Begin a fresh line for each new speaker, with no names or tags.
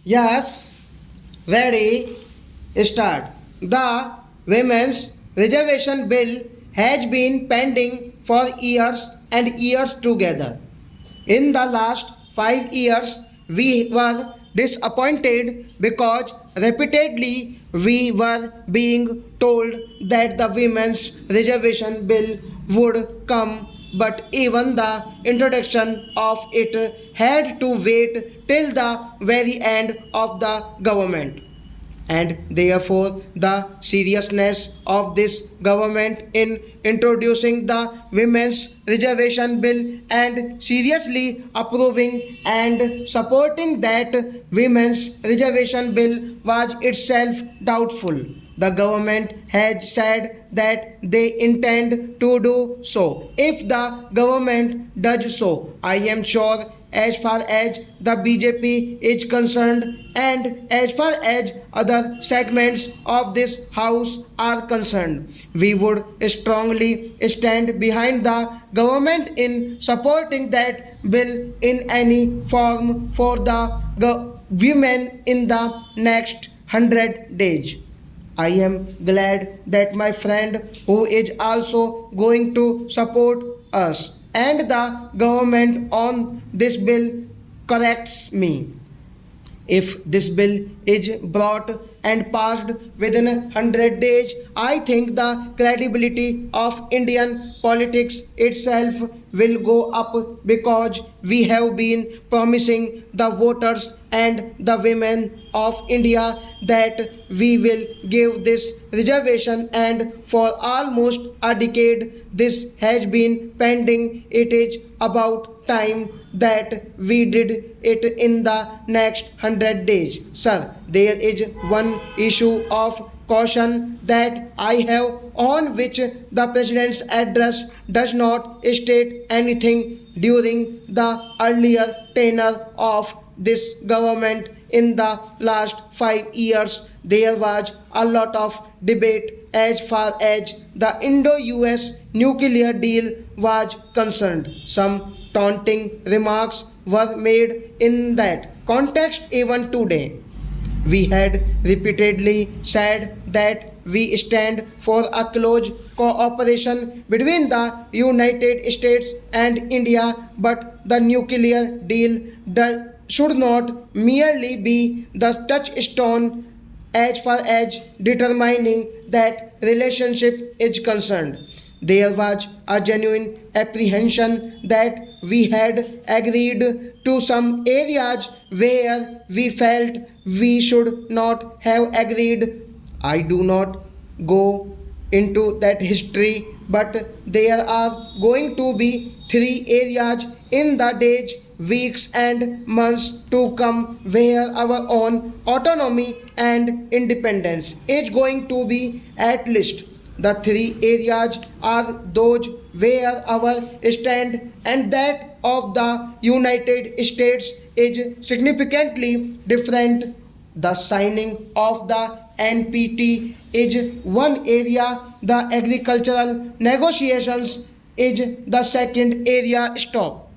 Yes, ready, start. The Women's Reservation Bill has been pending for years and years together. In the last 5 years, we were disappointed because repeatedly we were being told that the Women's Reservation Bill would come, but even the introduction of it had to wait till the very end of the government. And therefore the seriousness of this government in introducing the women's reservation bill and seriously approving and supporting that women's reservation bill was itself doubtful. The government has said that they intend to do so. If the government does so, I am sure as far as the BJP is concerned and as far as other segments of this house are concerned, we would strongly stand behind the government in supporting that bill in any form for the women in the next 100 days. I am glad that my friend who is also going to support us and the government on this bill corrects me. If this bill is brought and passed within 100 days, I think the credibility of Indian politics itself will go up because we have been promising the voters and the women of India that we will give this reservation, and for almost a decade this has been pending. It is about time that we did it in the next 100 days. Sir, there is one issue of caution that I have on which the president's address does not state anything. During the earlier tenure of this government in the last 5 years, there was a lot of debate as far as the Indo-US nuclear deal was concerned. Some taunting remarks were made in that context even today. We had repeatedly said that we stand for a close cooperation between the United States and India, but the nuclear deal should not merely be the touchstone as far as determining that relationship is concerned. There was a genuine apprehension that we had agreed to some areas where we felt we should not have agreed. I do not go into that history, but there are going to be 3 areas in the days, weeks, and months to come where our own autonomy and independence is going to be at least. The 3 areas are those where our stand and that of the United States is significantly different. The signing of the NPT is one area, the agricultural negotiations is the second area. Stop.